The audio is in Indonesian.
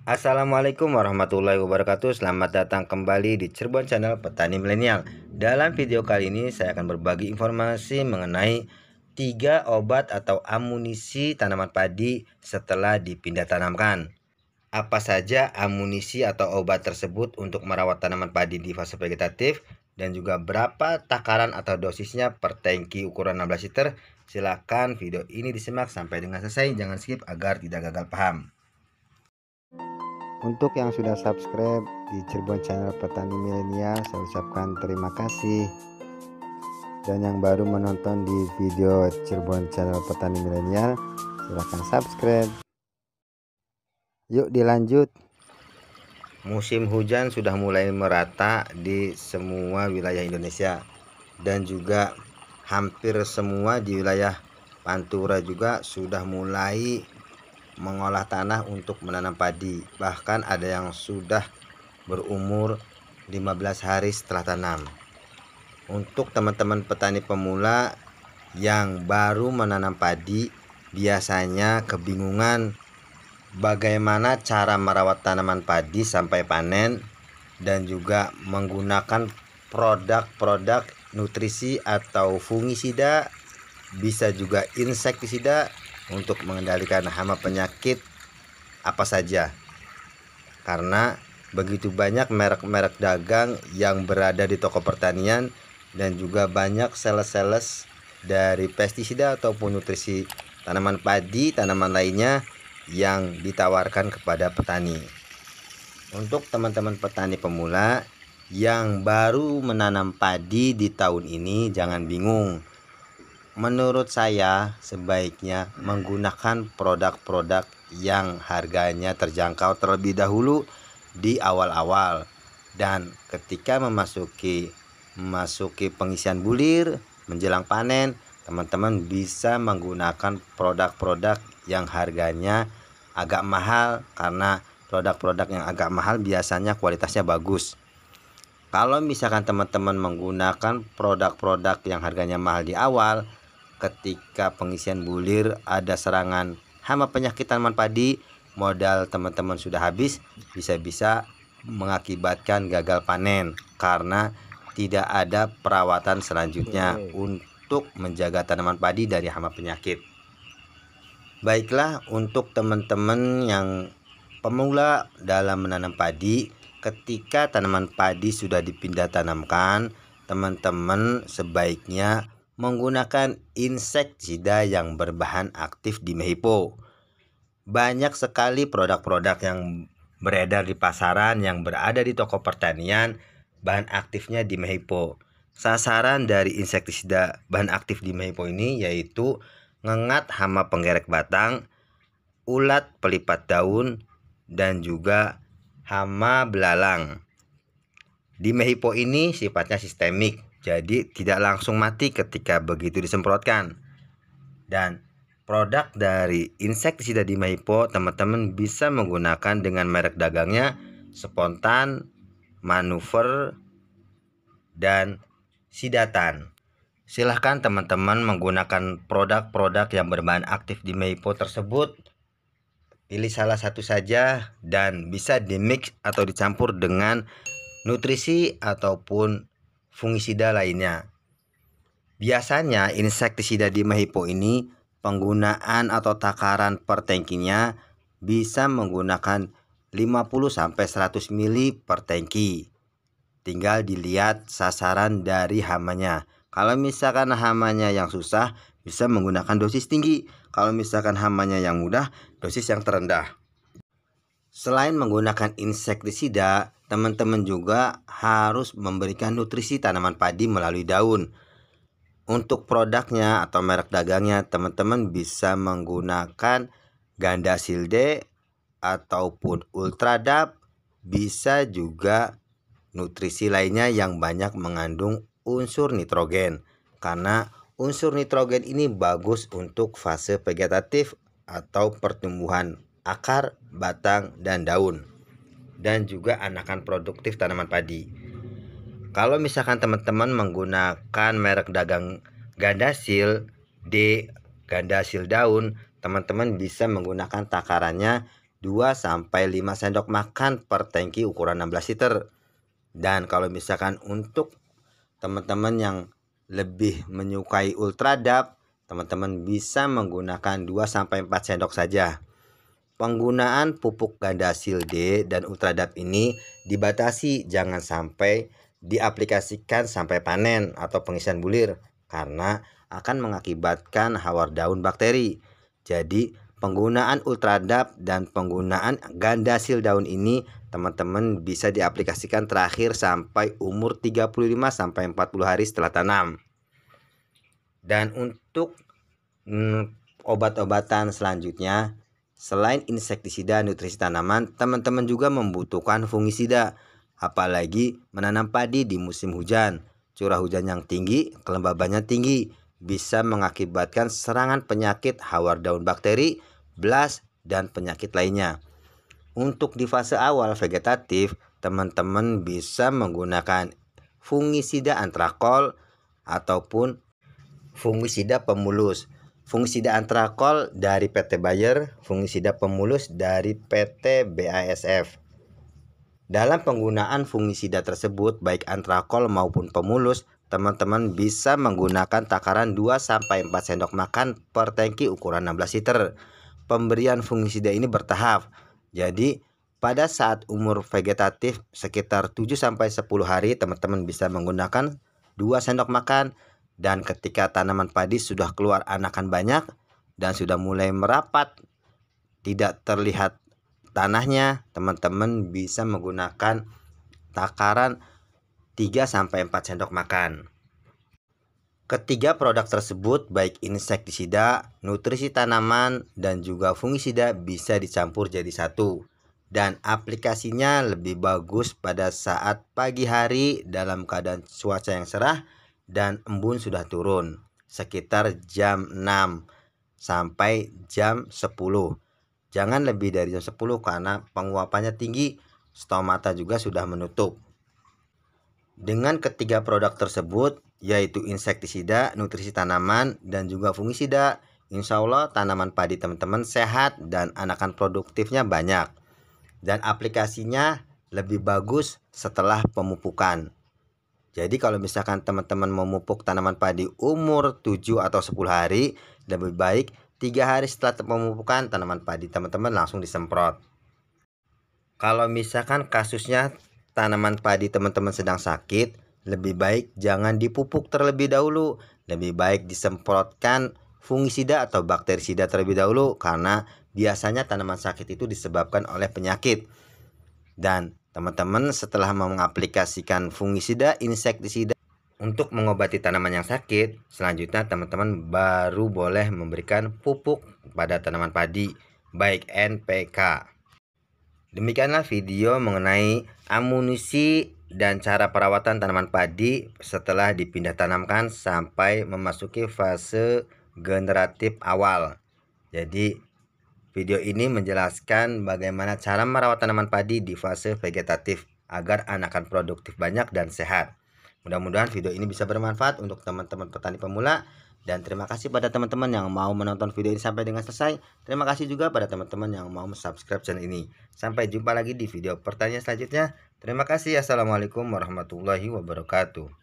Assalamualaikum warahmatullahi wabarakatuh. Selamat datang kembali di Cirebon Channel Petani Milenial. Dalam video kali ini saya akan berbagi informasi mengenai 3 obat atau amunisi tanaman padi setelah dipindah tanamkan. Apa saja amunisi atau obat tersebut untuk merawat tanaman padi di fase vegetatif, dan juga berapa takaran atau dosisnya per tangki ukuran 16 liter. Silahkan video ini disimak sampai dengan selesai, jangan skip agar tidak gagal paham. Untuk yang sudah subscribe di Cirebon Channel Petani Milenial, saya ucapkan terima kasih. Dan yang baru menonton di video Cirebon Channel Petani Milenial, silahkan subscribe. Yuk dilanjut. Musim hujan sudah mulai merata di semua wilayah Indonesia, dan juga hampir semua di wilayah Pantura juga sudah mulai mengolah tanah untuk menanam padi. Bahkan ada yang sudah berumur 15 hari setelah tanam. Untuk teman-teman petani pemula yang baru menanam padi, biasanya kebingungan bagaimana cara merawat tanaman padi sampai panen, dan juga menggunakan produk-produk nutrisi atau fungisida, bisa juga insektisida untuk mengendalikan hama penyakit apa saja. Karena begitu banyak merek-merek dagang yang berada di toko pertanian, dan juga banyak sales-sales dari pestisida ataupun nutrisi tanaman padi, tanaman lainnya yang ditawarkan kepada petani. Untuk teman-teman petani pemula yang baru menanam padi di tahun ini, jangan bingung. Menurut saya sebaiknya menggunakan produk-produk yang harganya terjangkau terlebih dahulu di awal-awal, dan ketika memasuki pengisian bulir menjelang panen, teman-teman bisa menggunakan produk-produk yang harganya agak mahal, karena produk-produk yang agak mahal biasanya kualitasnya bagus. Kalau misalkan teman-teman menggunakan produk-produk yang harganya mahal di awal, ketika pengisian bulir ada serangan hama penyakit tanaman padi, modal teman-teman sudah habis, bisa-bisa mengakibatkan gagal panen karena tidak ada perawatan selanjutnya untuk menjaga tanaman padi dari hama penyakit. Baiklah, untuk teman-teman yang pemula dalam menanam padi, ketika tanaman padi sudah dipindah tanamkan, teman-teman sebaiknya menggunakan insektisida yang berbahan aktif dimehipo. Banyak sekali produk-produk yang beredar di pasaran yang berada di toko pertanian, bahan aktifnya dimehipo. Sasaran dari insektisida bahan aktif dimehipo ini yaitu ngengat hama penggerek batang, ulat pelipat daun, dan juga hama belalang. Dimehipo ini sifatnya sistemik, jadi tidak langsung mati ketika begitu disemprotkan. Dan produk dari insektisida dimehipo teman-teman bisa menggunakan dengan merek dagangnya Spontan, Manuver, dan Sidatan. Silahkan teman-teman menggunakan produk-produk yang berbahan aktif dimehipo tersebut. Pilih salah satu saja dan bisa dimix atau dicampur dengan nutrisi ataupun fungisida lainnya. Biasanya insektisida dimehipo ini penggunaan atau takaran per tangkinya bisa menggunakan 50-100 ml per tangki. Tinggal dilihat sasaran dari hamanya. Kalau misalkan hamanya yang susah, bisa menggunakan dosis tinggi. Kalau misalkan hamanya yang mudah, dosis yang terendah. Selain menggunakan insektisida, teman-teman juga harus memberikan nutrisi tanaman padi melalui daun. Untuk produknya atau merek dagangnya, teman-teman bisa menggunakan Gandasilde ataupun Ultradap. Bisa juga nutrisi lainnya yang banyak mengandung unsur nitrogen, karena unsur nitrogen ini bagus untuk fase vegetatif atau pertumbuhan akar, batang, dan daun, dan juga anakan produktif tanaman padi. Kalau misalkan teman-teman menggunakan merek dagang Gandasil D, Gandasil daun, teman-teman bisa menggunakan takarannya 2-5 sendok makan per tangki ukuran 16 liter. Dan kalau misalkan untuk teman-teman yang lebih menyukai ultradap, teman-teman bisa menggunakan 2-4 sendok saja. Penggunaan pupuk gandasil D dan ultradap ini dibatasi, jangan sampai diaplikasikan sampai panen atau pengisian bulir karena akan mengakibatkan hawar daun bakteri. Jadi penggunaan ultradap dan penggunaan gandasil daun ini teman-teman bisa diaplikasikan terakhir sampai umur 35-40 hari setelah tanam. Dan untuk obat-obatan selanjutnya, selain insektisida nutrisi tanaman, teman-teman juga membutuhkan fungisida. Apalagi menanam padi di musim hujan, curah hujan yang tinggi, kelembabannya tinggi, bisa mengakibatkan serangan penyakit hawar daun bakteri, blast, dan penyakit lainnya. Untuk di fase awal vegetatif, teman-teman bisa menggunakan fungisida antrakol ataupun fungisida pemulus. Fungisida antrakol dari PT Bayer, fungisida pemulus dari PT BASF. Dalam penggunaan fungisida tersebut, baik antrakol maupun pemulus, teman-teman bisa menggunakan takaran 2-4 sendok makan per tangki ukuran 16 liter. Pemberian fungisida ini bertahap. Jadi, pada saat umur vegetatif sekitar 7-10 hari, teman-teman bisa menggunakan 2 sendok makan. Dan ketika tanaman padi sudah keluar anakan banyak dan sudah mulai merapat, tidak terlihat tanahnya, teman-teman bisa menggunakan takaran 3-4 sendok makan. Ketiga produk tersebut, baik insektisida, nutrisi tanaman, dan juga fungisida bisa dicampur jadi satu. Dan aplikasinya lebih bagus pada saat pagi hari dalam keadaan cuaca yang cerah dan embun sudah turun, sekitar jam 6 sampai jam 10. Jangan lebih dari jam 10 karena penguapannya tinggi, stomata juga sudah menutup. Dengan ketiga produk tersebut, yaitu insektisida, nutrisi tanaman, dan juga fungisida, insya Allah tanaman padi teman-teman sehat dan anakan produktifnya banyak. Dan aplikasinya lebih bagus setelah pemupukan. Jadi kalau misalkan teman-teman memupuk tanaman padi umur 7 atau 10 hari, lebih baik 3 hari setelah pemupukan tanaman padi teman-teman langsung disemprot. Kalau misalkan kasusnya tanaman padi teman-teman sedang sakit, lebih baik jangan dipupuk terlebih dahulu. Lebih baik disemprotkan fungisida atau bakterisida terlebih dahulu karena biasanya tanaman sakit itu disebabkan oleh penyakit. Dan teman-teman setelah mengaplikasikan fungisida, insektisida untuk mengobati tanaman yang sakit, selanjutnya teman-teman baru boleh memberikan pupuk pada tanaman padi, baik NPK. Demikianlah video mengenai amunisi dan cara perawatan tanaman padi setelah dipindah tanamkan sampai memasuki fase generatif awal. Jadi video ini menjelaskan bagaimana cara merawat tanaman padi di fase vegetatif agar anakan produktif banyak dan sehat. Mudah-mudahan video ini bisa bermanfaat untuk teman-teman petani pemula. Dan terima kasih pada teman-teman yang mau menonton video ini sampai dengan selesai. Terima kasih juga pada teman-teman yang mau subscribe channel ini. Sampai jumpa lagi di video pertanyaan selanjutnya. Terima kasih. Assalamualaikum warahmatullahi wabarakatuh.